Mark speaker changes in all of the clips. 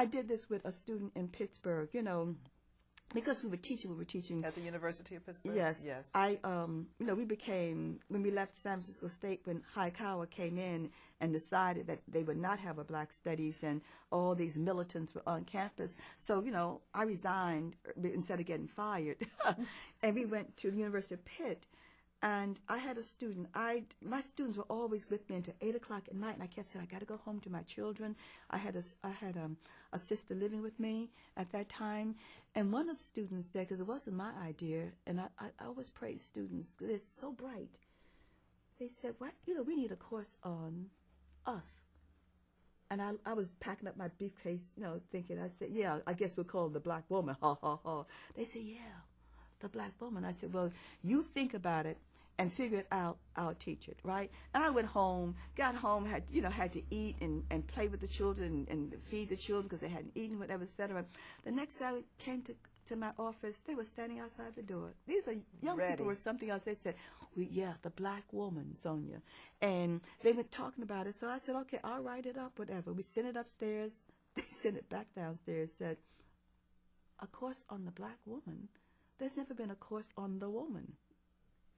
Speaker 1: I did this with a student in Pittsburgh, you know, because we were teaching
Speaker 2: at the University of Pittsburgh.
Speaker 1: Yes,
Speaker 2: yes.
Speaker 1: You know, we became, when we left San Francisco State, when Hayakawa came in and decided that they would not have a black studies and all these militants were on campus. So, you know, I resigned instead of getting fired, and we went to the University of Pitt. And I had a student. My students were always with me until 8 o'clock at night, and I kept saying, I got to go home to my children. I had a sister living with me at that time, and one of the students said, because it wasn't my idea, and I always praise students, they're so bright. They said, "What? You know, we need a course on us." And I was packing up my briefcase, you know, thinking. I said, "Yeah, I guess we'll call her the black woman." Ha ha ha. They said, "Yeah, the black woman." I said, "Well, you think about it and figure it out, I'll teach it," right? And I went home, got home, had to eat and play with the children and feed the children because they hadn't eaten, whatever, etc. The next day I came to my office, they were standing outside the door. These are young people or something else. They said, "Yeah, the black woman, Sonia." And they were talking about it, so I said, "Okay, I'll write it up, whatever." We sent it upstairs, they sent it back downstairs, said, "A course on the black woman? There's never been a course on the woman."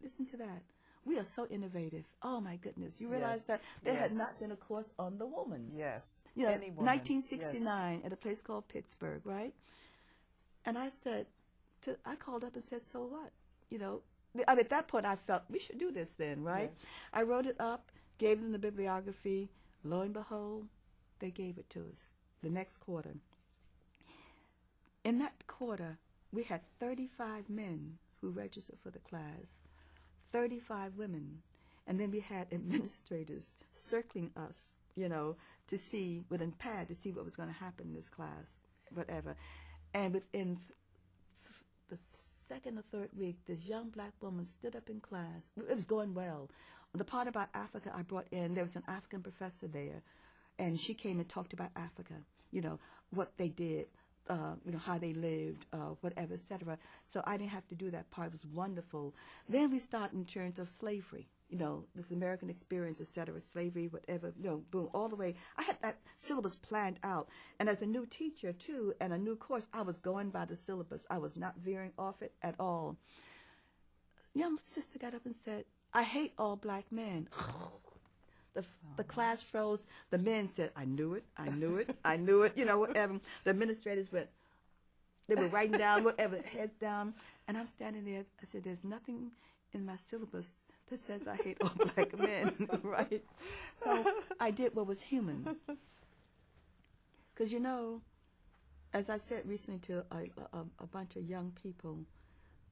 Speaker 1: Listen to that. We are so innovative. Oh, my goodness. You realize that there had not been a course on the woman.
Speaker 2: Yes.
Speaker 1: You know,
Speaker 2: any woman.
Speaker 1: 1969 at a place called Pittsburgh, right? And I said, I called up and said, "So what?" You know, I mean, at that point I felt we should do this then, right?
Speaker 2: Yes.
Speaker 1: I wrote it up, gave them the bibliography. Lo and behold, they gave it to us the next quarter. In that quarter, we had 35 men who registered for the class. 35 women, and then we had administrators circling us, you know, to see, with a pad, to see what was going to happen in this class, whatever. And within the second or third week, this young black woman stood up in class. It was going well. The part about Africa I brought in, there was an African professor there, and she came and talked about Africa, you know, what they did, you know, how they lived, whatever, etc. So I didn't have to do that part. It was wonderful. Then we start in terms of slavery, you know, this American experience, etc., slavery, whatever, you know, boom, all the way. I had that syllabus planned out. And as a new teacher, too, and a new course, I was going by the syllabus. I was not veering off it at all. Young sister got up and said, "I hate all black men." The class froze. The men said, "I knew it, I knew it, I knew it," you know, whatever. The administrators went, they were writing down, whatever, head down. And I'm standing there. I said, "There's nothing in my syllabus that says I hate all black men," right? So I did what was human. Because, you know, as I said recently to a bunch of young people,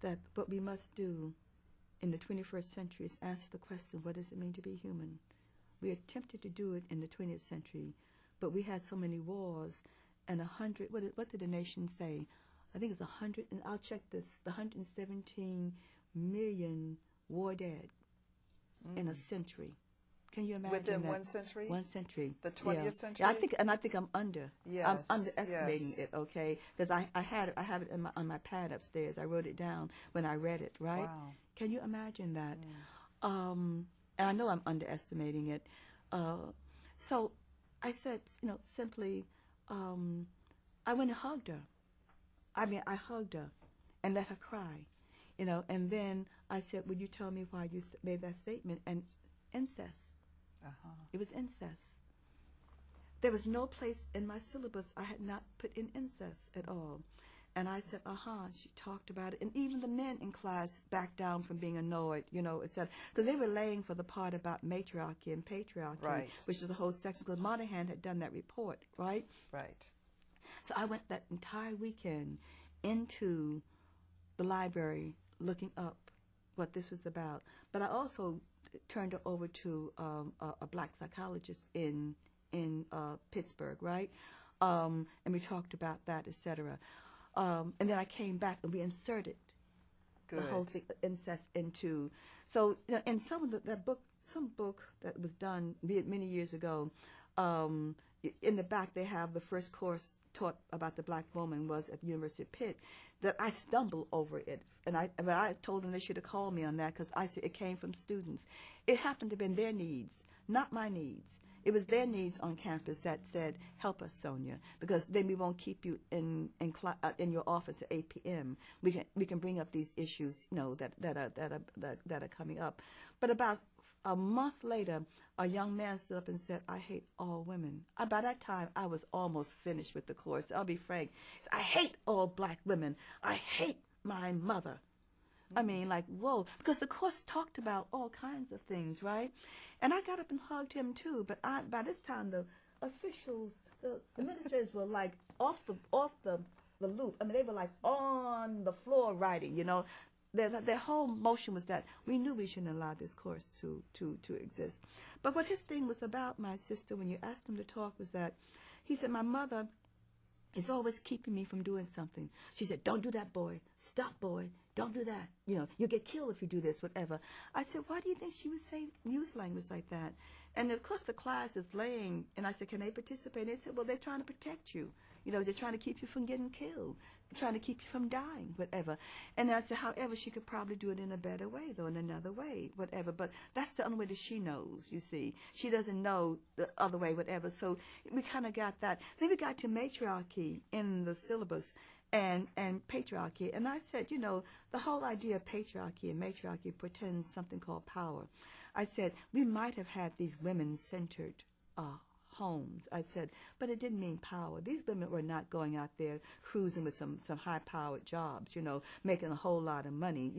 Speaker 1: that what we must do in the 21st century is answer the question, what does it mean to be human? We attempted to do it in the 20th century, but we had so many wars and 100, what did the nation say? I think it's 100, and I'll check this, the 117 million war dead in a century. Can you imagine
Speaker 2: Within
Speaker 1: that?
Speaker 2: 1 century?
Speaker 1: 1 century.
Speaker 2: The 20th century?
Speaker 1: Yeah, I think I'm under.
Speaker 2: Yes.
Speaker 1: I'm underestimating it, okay? Because I have it on my pad upstairs. I wrote it down when I read it, right?
Speaker 2: Wow.
Speaker 1: Can you imagine that? And I know I'm underestimating it. So I said, you know, simply, I went and hugged her. I mean, I hugged her and let her cry, you know. And then I said, "Would you tell me why you made that statement?" And incest. It was incest. There was no place in my syllabus I had not put in incest at all. And I said, she talked about it. And even the men in class backed down from being annoyed, you know, etc. Because they were laying for the part about matriarchy and patriarchy,
Speaker 2: right,
Speaker 1: which is a whole section, because Monahan had done that report, right?
Speaker 2: Right.
Speaker 1: So I went that entire weekend into the library looking up what this was about. But I also turned it over to a black psychologist in Pittsburgh, right? And we talked about that, etc. And then I came back and we inserted the whole thing, incest into. So, you know, in some of book that was done many years ago, in the back they have the first course taught about the black woman was at the University of Pitt, that I stumbled over it. And I told them they should have called me on that, because I said it came from students. It happened to have been their needs, not my needs. It was their needs on campus that said, "Help us, Sonia, because then we won't keep you in your office at 8 p.m. We can bring up these issues, that are coming up." But about a month later, a young man stood up and said, "I hate all women." By that time, I was almost finished with the course. I'll be frank. He said, "I hate all black women. I hate my mother." I mean, like, whoa, because the course talked about all kinds of things, right? And I got up and hugged him too. But by this time, the officials, the administrators were like off the loop. I mean, they were like on the floor writing. Their whole motion was that we knew we shouldn't allow this course to exist. But what his thing was about, my sister, when you asked him to talk, was that he said, "My mother is always keeping me from doing something." She said, "Don't do that, boy. Stop, boy. Don't do that. You'll get killed if you do this, whatever." I said, "Why do you think she would use language like that?" And of course the class is laying, and I said, "Can they participate?" And they said, "Well, they're trying to protect you. They're trying to keep you from getting killed, trying to keep you from dying, whatever." And I said, "However, she could probably do it in a better way, though, in another way, whatever. But that's the only way that she knows, you see. She doesn't know the other way, whatever." So we kind of got that. Then we got to matriarchy in the syllabus and patriarchy. And I said, the whole idea of patriarchy and matriarchy pretends something called power. I said, we might have had these women-centered homes. I said, but it didn't mean power. These women were not going out there cruising with some high-powered jobs, making a whole lot of money,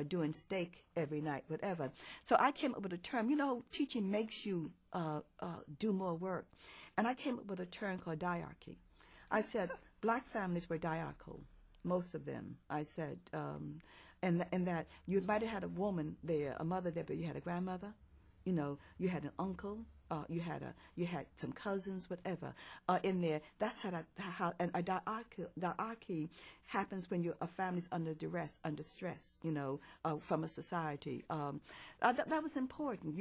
Speaker 1: doing steak every night, whatever. So I came up with a term. Teaching makes you do more work. And I came up with a term called diarchy. I said, black families were diarchal, most of them. I said, and that you might have had a woman there, a mother there, but you had a grandmother, you had an uncle, you had some cousins, whatever, in there. That's how and a diarchy happens when a family's under duress, under stress, from a society. That was important,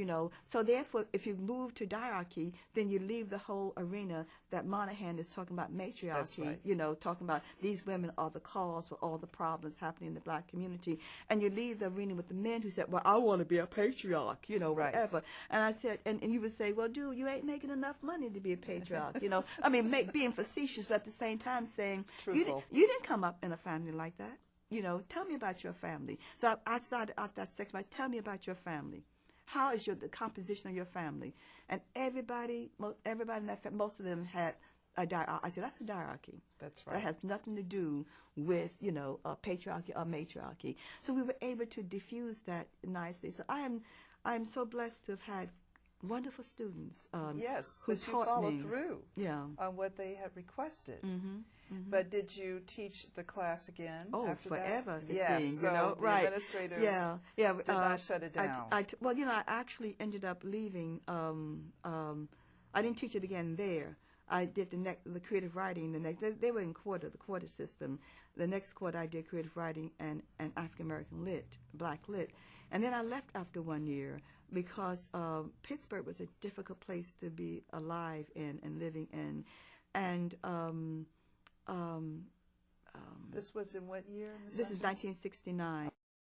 Speaker 1: So therefore, if you move to diarchy, then you leave the whole arena that Monahan is talking about matriarchy,
Speaker 2: right.
Speaker 1: Talking about these women are the cause for all the problems happening in the black community, and you leave the arena with the men who said, "Well, I want to be a patriarch, whatever."
Speaker 2: Right.
Speaker 1: And I said, and you would say, "Well, dude, you ain't making enough money to be a patriarch," being facetious, but at the same time saying,
Speaker 2: Truthful.
Speaker 1: you didn't come up in a family like that. Tell me about your family. So I started out that section by, tell me about your family. How is the composition of your family? And everybody in that family, most of them had a diarchy. I said, that's a diarchy.
Speaker 2: That's right.
Speaker 1: That has nothing to do with, a patriarchy or matriarchy. So we were able to diffuse that nicely. So I am so blessed to have had wonderful students.
Speaker 2: Yes,
Speaker 1: who
Speaker 2: but you
Speaker 1: taught
Speaker 2: followed
Speaker 1: me.
Speaker 2: through
Speaker 1: Yeah.
Speaker 2: on what they had requested.
Speaker 1: Mm-hmm. Mm-hmm.
Speaker 2: But did you teach the class again after
Speaker 1: forever,
Speaker 2: that?
Speaker 1: it
Speaker 2: Yes,
Speaker 1: seemed,
Speaker 2: so the
Speaker 1: right.
Speaker 2: administrators
Speaker 1: did
Speaker 2: not shut it down.
Speaker 1: I actually ended up leaving. I didn't teach it again there. I did the creative writing. They were in the quarter system. The next quarter I did creative writing and African American lit, black lit. And then I left after 1 year because Pittsburgh was a difficult place to be alive in and living in. And
Speaker 2: this was in what year?
Speaker 1: this is 1969.